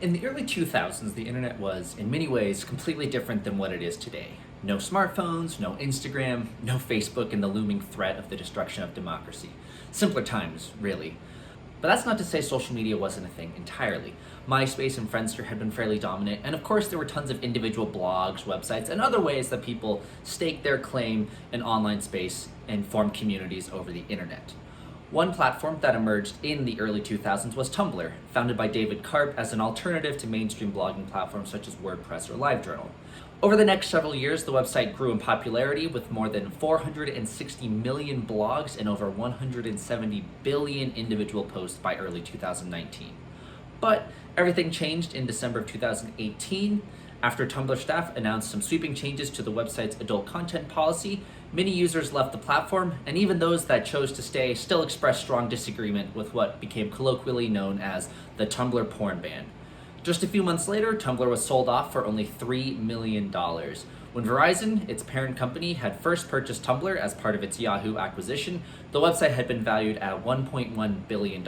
In the early 2000s, the internet was, in many ways, completely different than what it is today. No smartphones, no Instagram, no Facebook, and the looming threat of the destruction of democracy. Simpler times, really. But that's not to say social media wasn't a thing entirely. MySpace and Friendster had been fairly dominant, and of course there were tons of individual blogs, websites, and other ways that people staked their claim in online space and formed communities over the internet. One platform that emerged in the early 2000s was Tumblr, founded by David Karp as an alternative to mainstream blogging platforms such as WordPress or LiveJournal. Over the next several years, the website grew in popularity with more than 460 million blogs and over 170 billion individual posts by early 2019. But everything changed in December of 2018. After Tumblr staff announced some sweeping changes to the website's adult content policy, many users left the platform, and even those that chose to stay still expressed strong disagreement with what became colloquially known as the Tumblr Porn Ban. Just a few months later, Tumblr was sold off for only $3 million. When Verizon, its parent company, had first purchased Tumblr as part of its Yahoo acquisition, the website had been valued at $1.1 billion.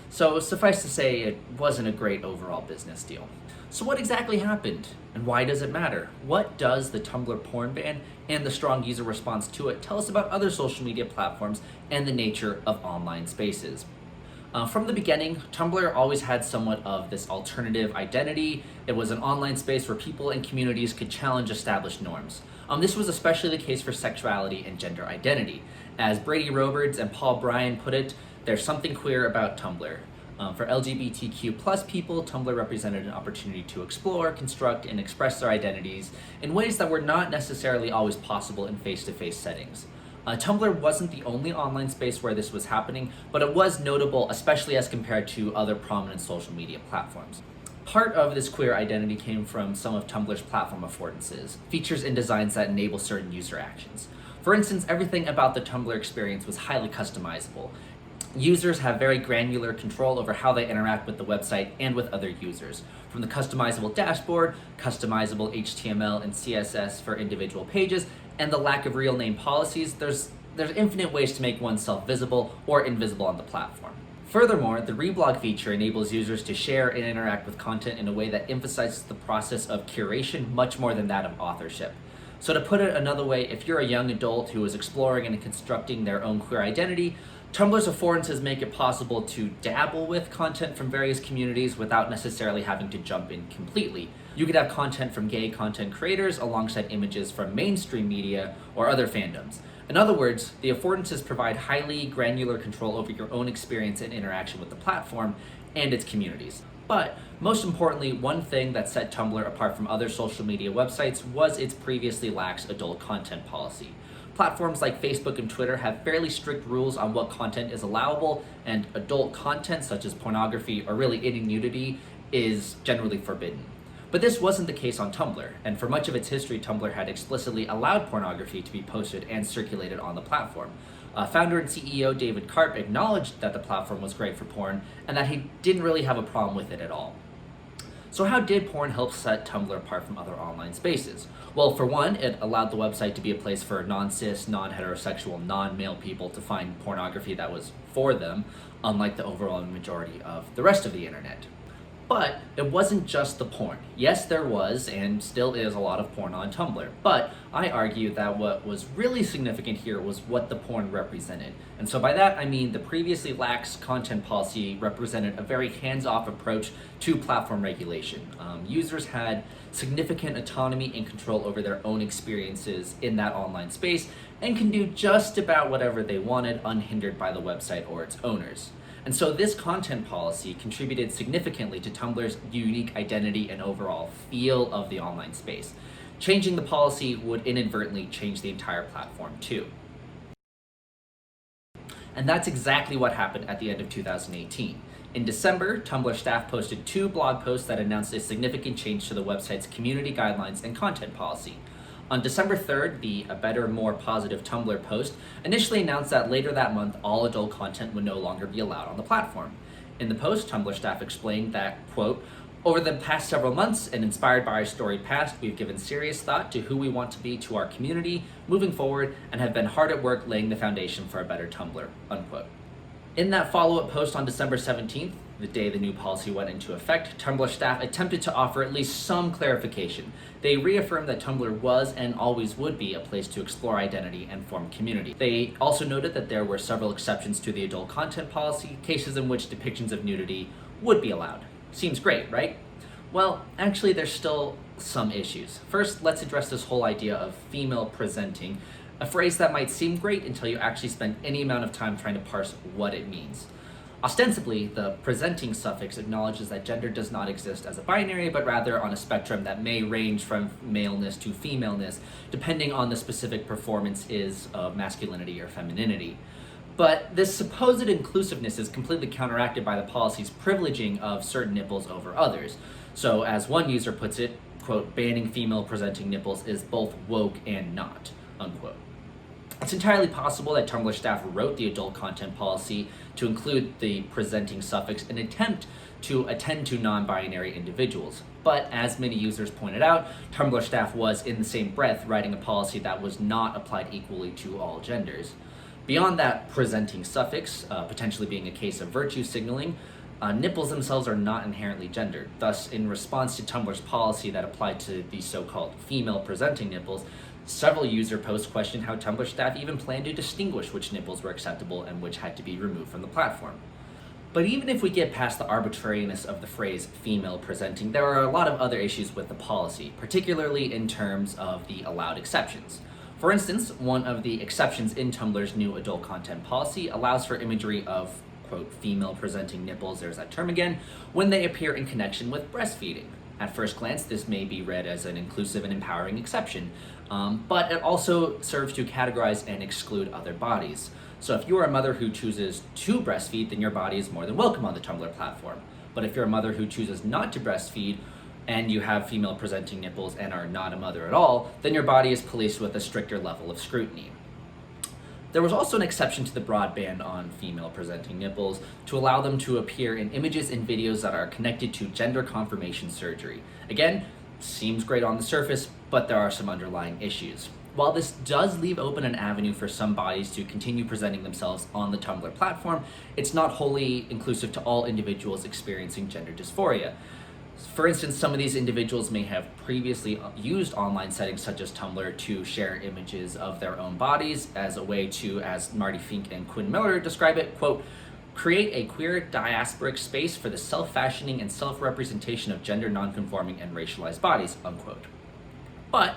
So suffice to say, it wasn't a great overall business deal. So what exactly happened, and why does it matter? What does the Tumblr porn ban and the strong user response to it tell us about other social media platforms and the nature of online spaces? From the beginning, Tumblr always had somewhat of this alternative identity. It was an online space where people and communities could challenge established norms. This was especially the case for sexuality and gender identity. As Brady Roberts and Paul Bryan put it, there's something queer about Tumblr. For LGBTQ plus people, Tumblr represented an opportunity to explore, construct, and express their identities in ways that were not necessarily always possible in face-to-face settings. Tumblr wasn't the only online space where this was happening, but it was notable, especially as compared to other prominent social media platforms. Part of this queer identity came from some of Tumblr's platform affordances, features and designs that enable certain user actions. For instance, everything about the Tumblr experience was highly customizable. Users have very granular control over how they interact with the website and with other users. From the customizable dashboard, customizable HTML and CSS for individual pages, and the lack of real name policies, there's infinite ways to make oneself visible or invisible on the platform. Furthermore, the reblog feature enables users to share and interact with content in a way that emphasizes the process of curation much more than that of authorship. So to put it another way, if you're a young adult who is exploring and constructing their own queer identity, Tumblr's affordances make it possible to dabble with content from various communities without necessarily having to jump in completely. You could have content from gay content creators alongside images from mainstream media or other fandoms. In other words, the affordances provide highly granular control over your own experience and interaction with the platform and its communities. But most importantly, one thing that set Tumblr apart from other social media websites was its previously lax adult content policy. Platforms like Facebook and Twitter have fairly strict rules on what content is allowable, and adult content such as pornography or really any nudity is generally forbidden. But this wasn't the case on Tumblr, and for much of its history, Tumblr had explicitly allowed pornography to be posted and circulated on the platform. Founder and CEO David Karp acknowledged that the platform was great for porn and that he didn't really have a problem with it at all. So how did porn help set Tumblr apart from other online spaces? Well, for one, it allowed the website to be a place for non-cis, non-heterosexual, non-male people to find pornography that was for them, unlike the overwhelming majority of the rest of the internet. But it wasn't just the porn. Yes, there was, and still is, a lot of porn on Tumblr. But I argue that what was really significant here was what the porn represented. And so by that, I mean the previously lax content policy represented a very hands-off approach to platform regulation. Users had significant autonomy and control over their own experiences in that online space and can do just about whatever they wanted, unhindered by the website or its owners. And so this content policy contributed significantly to Tumblr's unique identity and overall feel of the online space. Changing the policy would inadvertently change the entire platform too. And that's exactly what happened at the end of 2018. In December, Tumblr staff posted 2 blog posts that announced a significant change to the website's community guidelines and content policy. On December 3rd, the A Better, More Positive Tumblr post initially announced that later that month, all adult content would no longer be allowed on the platform. In the post, Tumblr staff explained that, quote, "Over the past several months and inspired by our storied past, we've given serious thought to who we want to be to our community moving forward and have been hard at work laying the foundation for a better Tumblr," unquote. In that follow-up post on December 17th, the day the new policy went into effect, Tumblr staff attempted to offer at least some clarification. They reaffirmed that Tumblr was and always would be a place to explore identity and form community. They also noted that there were several exceptions to the adult content policy, cases in which depictions of nudity would be allowed. Seems great, right? Well, actually, there's still some issues. First, let's address this whole idea of female presenting, a phrase that might seem great until you actually spend any amount of time trying to parse what it means. Ostensibly, the presenting suffix acknowledges that gender does not exist as a binary, but rather on a spectrum that may range from maleness to femaleness, depending on the specific performance is of masculinity or femininity. But this supposed inclusiveness is completely counteracted by the policy's privileging of certain nipples over others. So, as one user puts it, quote, banning female presenting nipples is both woke and not, unquote. It's entirely possible that Tumblr staff wrote the adult content policy to include the presenting suffix in an attempt to attend to non-binary individuals. But as many users pointed out, Tumblr staff was in the same breath writing a policy that was not applied equally to all genders. Beyond that presenting suffix, potentially being a case of virtue signaling, nipples themselves are not inherently gendered. Thus, in response to Tumblr's policy that applied to the so-called female presenting nipples, several user posts questioned how Tumblr staff even planned to distinguish which nipples were acceptable and which had to be removed from the platform. But even if we get past the arbitrariness of the phrase female presenting, there are a lot of other issues with the policy, particularly in terms of the allowed exceptions. For instance, one of the exceptions in Tumblr's new adult content policy allows for imagery of, quote, female presenting nipples, there's that term again, when they appear in connection with breastfeeding. At first glance, this may be read as an inclusive and empowering exception, but it also serves to categorize and exclude other bodies. So if you are a mother who chooses to breastfeed, then your body is more than welcome on the Tumblr platform. But if you're a mother who chooses not to breastfeed, and you have female presenting nipples and are not a mother at all, then your body is policed with a stricter level of scrutiny. There was also an exception to the broad ban on female presenting nipples to allow them to appear in images and videos that are connected to gender confirmation surgery. Again, seems great on the surface, but there are some underlying issues. While this does leave open an avenue for some bodies to continue presenting themselves on the Tumblr platform, it's not wholly inclusive to all individuals experiencing gender dysphoria. For instance, some of these individuals may have previously used online settings such as Tumblr to share images of their own bodies as a way to, as Marty Fink and Quinn Miller describe it, quote, create a queer diasporic space for the self-fashioning and self-representation of gender nonconforming and racialized bodies, unquote. But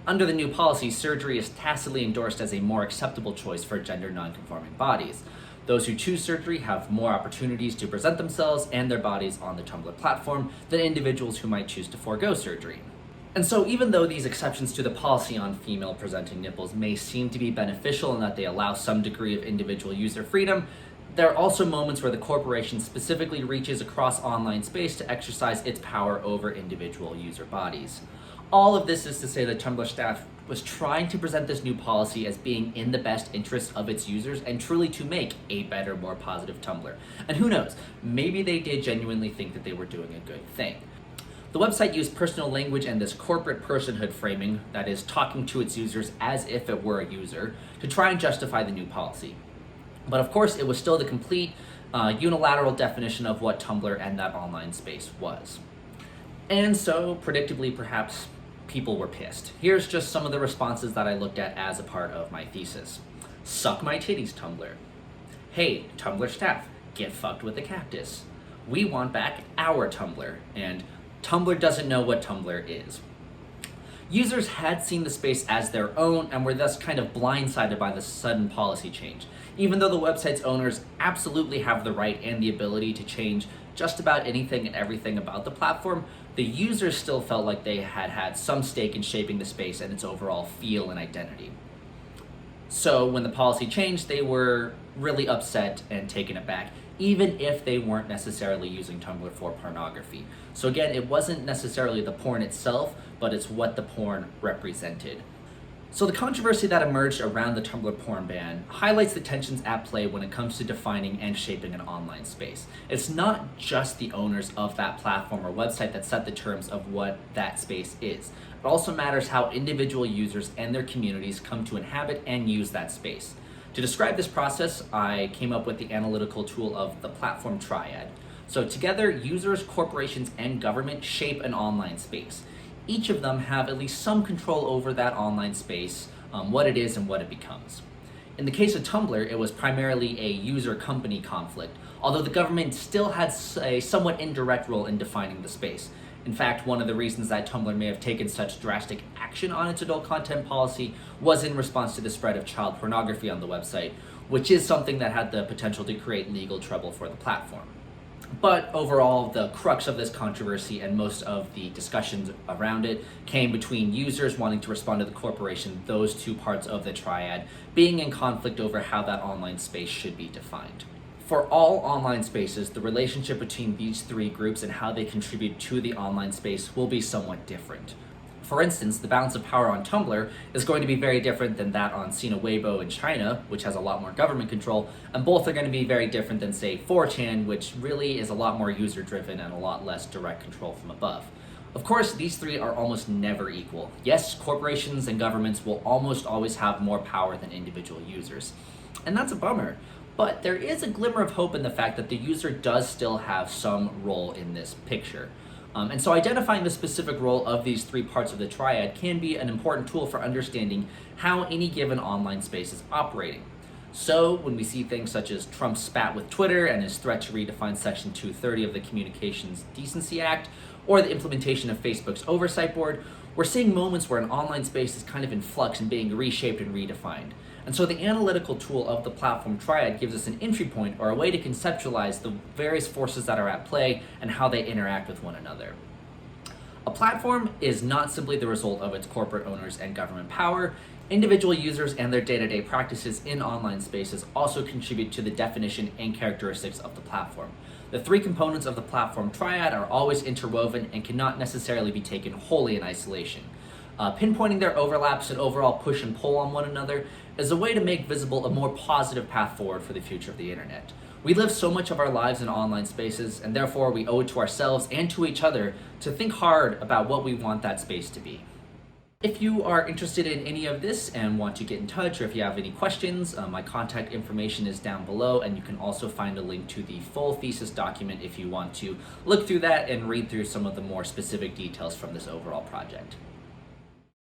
under the new policy, surgery is tacitly endorsed as a more acceptable choice for gender nonconforming bodies. Those who choose surgery have more opportunities to present themselves and their bodies on the Tumblr platform than individuals who might choose to forego surgery. And so even though these exceptions to the policy on female presenting nipples may seem to be beneficial in that they allow some degree of individual user freedom, there are also moments where the corporation specifically reaches across online space to exercise its power over individual user bodies. All of this is to say that Tumblr staff was trying to present this new policy as being in the best interest of its users and truly to make a better, more positive Tumblr. And who knows, maybe they did genuinely think that they were doing a good thing. The website used personal language and this corporate personhood framing, that is, talking to its users as if it were a user, to try and justify the new policy. But of course, it was still the complete unilateral definition of what Tumblr and that online space was. And so, predictably, perhaps people were pissed. Here's just some of the responses that I looked at as a part of my thesis. Suck my titties, Tumblr. Hey, Tumblr staff, get fucked with a cactus. We want back our Tumblr. And Tumblr doesn't know what Tumblr is. Users had seen the space as their own and were thus kind of blindsided by the sudden policy change. Even though the website's owners absolutely have the right and the ability to change just about anything and everything about the platform, the users still felt like they had had some stake in shaping the space and its overall feel and identity. So when the policy changed, they were really upset and taken aback, even if they weren't necessarily using Tumblr for pornography. So again, it wasn't necessarily the porn itself, but it's what the porn represented. So the controversy that emerged around the Tumblr Porn Ban highlights the tensions at play when it comes to defining and shaping an online space. It's not just the owners of that platform or website that set the terms of what that space is. It also matters how individual users and their communities come to inhabit and use that space. To describe this process, I came up with the analytical tool of the Platform Triad. So together, users, corporations, and government shape an online space. Each of them have at least some control over that online space, what it is and what it becomes. In the case of Tumblr, it was primarily a user-company conflict, although the government still had a somewhat indirect role in defining the space. In fact, one of the reasons that Tumblr may have taken such drastic action on its adult content policy was in response to the spread of child pornography on the website, which is something that had the potential to create legal trouble for the platform. But overall, the crux of this controversy and most of the discussions around it came between users wanting to respond to the corporation, those two parts of the triad being in conflict over how that online space should be defined. For all online spaces, the relationship between these three groups and how they contribute to the online space will be somewhat different. For instance, the balance of power on Tumblr is going to be very different than that on Sina Weibo in China, which has a lot more government control, and both are going to be very different than, say, 4chan, which really is a lot more user-driven and a lot less direct control from above. Of course, these three are almost never equal. Yes, corporations and governments will almost always have more power than individual users, and that's a bummer. But there is a glimmer of hope in the fact that the user does still have some role in this picture. And so identifying the specific role of these three parts of the triad can be an important tool for understanding how any given online space is operating. So when we see things such as Trump's spat with Twitter and his threat to redefine Section 230 of the Communications Decency Act, or the implementation of Facebook's oversight board, we're seeing moments where an online space is kind of in flux and being reshaped and redefined. And so the analytical tool of the Platform Triad gives us an entry point or a way to conceptualize the various forces that are at play and how they interact with one another. A platform is not simply the result of its corporate owners and government power. Individual users and their day-to-day practices in online spaces also contribute to the definition and characteristics of the platform. The three components of the Platform Triad are always interwoven and cannot necessarily be taken wholly in isolation. Pinpointing their overlaps and overall push and pull on one another is a way to make visible a more positive path forward for the future of the internet. We live so much of our lives in online spaces, and therefore we owe it to ourselves and to each other to think hard about what we want that space to be. If you are interested in any of this and want to get in touch, or if you have any questions, my contact information is down below, and you can also find a link to the full thesis document if you want to look through that and read through some of the more specific details from this overall project.